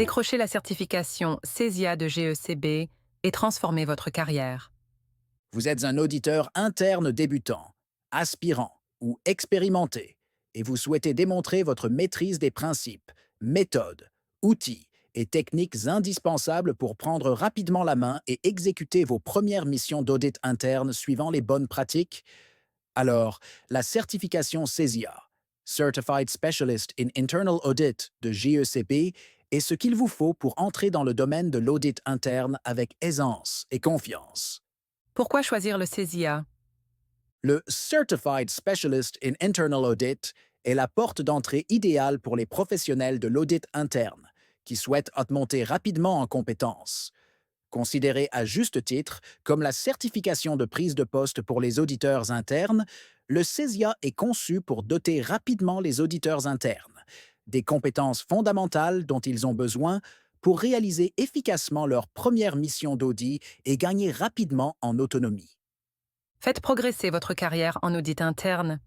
Décrochez la certification CESIA de GECB et transformez votre carrière. Vous êtes un auditeur interne débutant, aspirant ou expérimenté, et vous souhaitez démontrer votre maîtrise des principes, méthodes, outils et techniques indispensables pour prendre rapidement la main et exécuter vos premières missions d'audit interne suivant les bonnes pratiques. Alors, la certification CESIA, Certified Specialist in Internal Audit de GECB, est ce qu'il vous faut pour entrer dans le domaine de l'audit interne avec aisance et confiance. Pourquoi choisir le CESIA? Le Certified Specialist in Internal Audit est la porte d'entrée idéale pour les professionnels de l'audit interne qui souhaitent monter rapidement en compétences. Considéré à juste titre comme la certification de prise de poste pour les auditeurs internes, le CESIA est conçu pour doter rapidement les auditeurs internes des compétences fondamentales dont ils ont besoin pour réaliser efficacement leur première mission d'audit et gagner rapidement en autonomie. Faites progresser votre carrière en audit interne.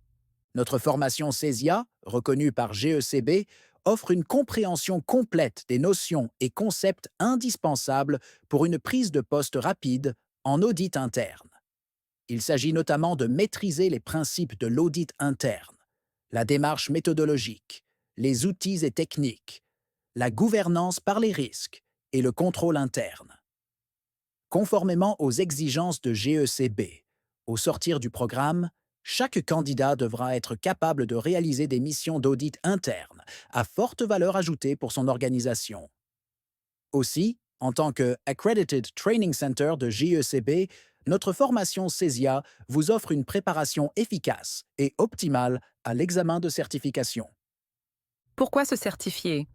Notre formation CESIA, reconnue par GECB, offre une compréhension complète des notions et concepts indispensables pour une prise de poste rapide en audit interne. Il s'agit notamment de maîtriser les principes de l'audit interne, la démarche méthodologique, les outils et techniques, la gouvernance par les risques et le contrôle interne. Conformément aux exigences de GECB, au sortir du programme, chaque candidat devra être capable de réaliser des missions d'audit interne à forte valeur ajoutée pour son organisation. Aussi, en tant que Accredited Training Center de GECB, notre formation CESIA vous offre une préparation efficace et optimale à l'examen de certification. Pourquoi se certifier?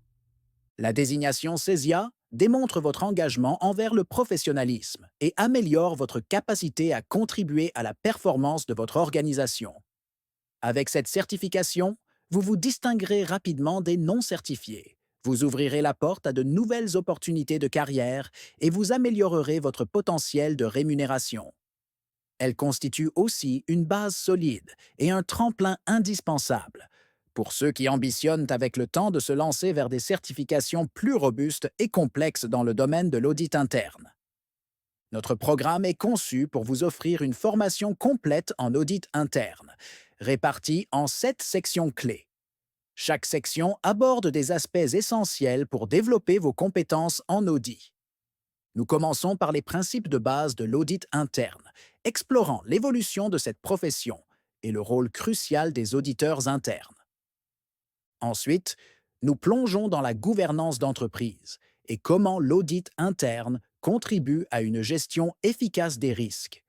La désignation CESIA démontre votre engagement envers le professionnalisme et améliore votre capacité à contribuer à la performance de votre organisation. Avec cette certification, vous vous distinguerez rapidement des non-certifiés. Vous ouvrirez la porte à de nouvelles opportunités de carrière et vous améliorerez votre potentiel de rémunération. Elle constitue aussi une base solide et un tremplin indispensable pour ceux qui ambitionnent avec le temps de se lancer vers des certifications plus robustes et complexes dans le domaine de l'audit interne. Notre programme est conçu pour vous offrir une formation complète en audit interne, répartie en 7 sections clés. Chaque section aborde des aspects essentiels pour développer vos compétences en audit. Nous commençons par les principes de base de l'audit interne, explorant l'évolution de cette profession et le rôle crucial des auditeurs internes. Ensuite, nous plongeons dans la gouvernance d'entreprise et comment l'audit interne contribue à une gestion efficace des risques.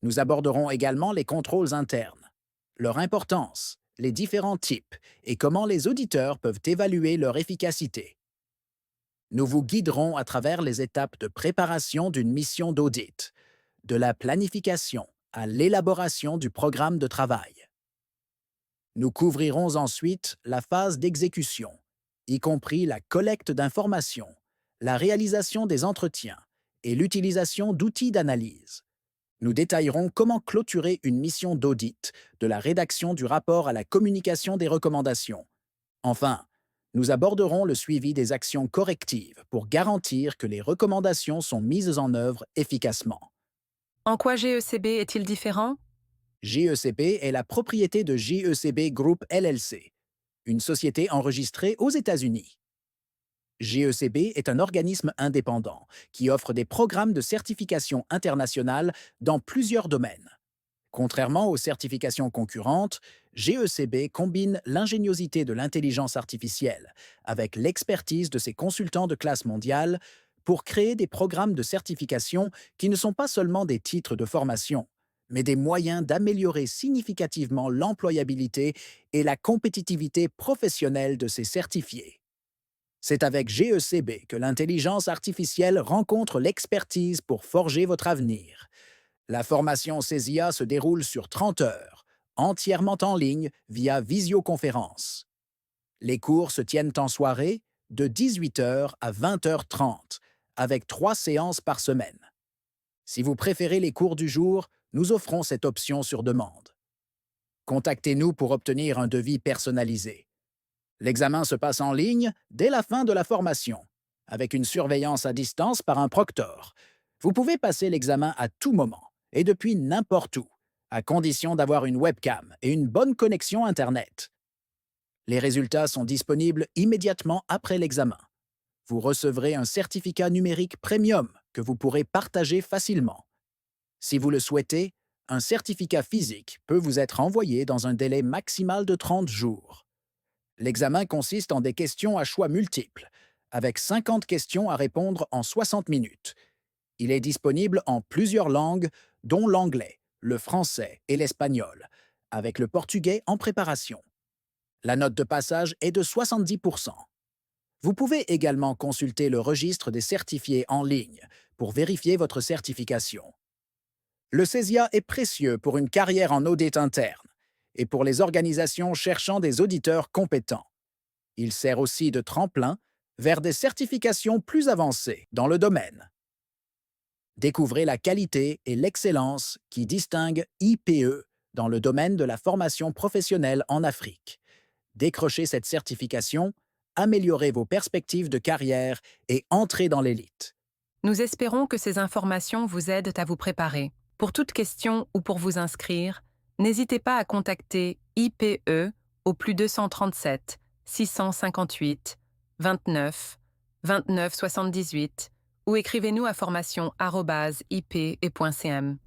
Nous aborderons également les contrôles internes, leur importance, les différents types et comment les auditeurs peuvent évaluer leur efficacité. Nous vous guiderons à travers les étapes de préparation d'une mission d'audit, de la planification à l'élaboration du programme de travail. Nous couvrirons ensuite la phase d'exécution, y compris la collecte d'informations, la réalisation des entretiens et l'utilisation d'outils d'analyse. Nous détaillerons comment clôturer une mission d'audit, de la rédaction du rapport à la communication des recommandations. Enfin, nous aborderons le suivi des actions correctives pour garantir que les recommandations sont mises en œuvre efficacement. En quoi GECB est-il différent? GECB est la propriété de GECB Group LLC, une société enregistrée aux États-Unis. GECB est un organisme indépendant qui offre des programmes de certification internationale dans plusieurs domaines. Contrairement aux certifications concurrentes, GECB combine l'ingéniosité de l'intelligence artificielle avec l'expertise de ses consultants de classe mondiale pour créer des programmes de certification qui ne sont pas seulement des titres de formation, mais des moyens d'améliorer significativement l'employabilité et la compétitivité professionnelle de ses certifiés. C'est avec GECB que l'intelligence artificielle rencontre l'expertise pour forger votre avenir. La formation CESIA se déroule sur 30 heures, entièrement en ligne via visioconférence. Les cours se tiennent en soirée de 18 heures à 20h30, avec 3 séances par semaine. Si vous préférez les cours du jour, nous offrons cette option sur demande. Contactez-nous pour obtenir un devis personnalisé. L'examen se passe en ligne dès la fin de la formation. avec une surveillance à distance par un proctor. Vous pouvez passer l'examen à tout moment et depuis n'importe où, à condition d'avoir une webcam et une bonne connexion Internet. Les résultats sont disponibles immédiatement après l'examen. Vous recevrez un certificat numérique premium que vous pourrez partager facilement. Si vous le souhaitez, un certificat physique peut vous être envoyé dans un délai maximal de 30 jours. L'examen consiste en des questions à choix multiples, avec 50 questions à répondre en 60 minutes. Il est disponible en plusieurs langues, dont l'anglais, le français et l'espagnol, avec le portugais en préparation. La note de passage est de 70%. Vous pouvez également consulter le registre des certifiés en ligne pour vérifier votre certification. Le CESIA est précieux pour une carrière en audit interne et pour les organisations cherchant des auditeurs compétents. Il sert aussi de tremplin vers des certifications plus avancées dans le domaine. Découvrez la qualité et l'excellence qui distinguent IPE dans le domaine de la formation professionnelle en Afrique. Décrochez cette certification, améliorez vos perspectives de carrière et entrez dans l'élite. Nous espérons que ces informations vous aident à vous préparer. Pour toute question ou pour vous inscrire, n'hésitez pas à contacter IPE au plus 237 658 29 29 78 ou écrivez-nous à formation@ipe.cm.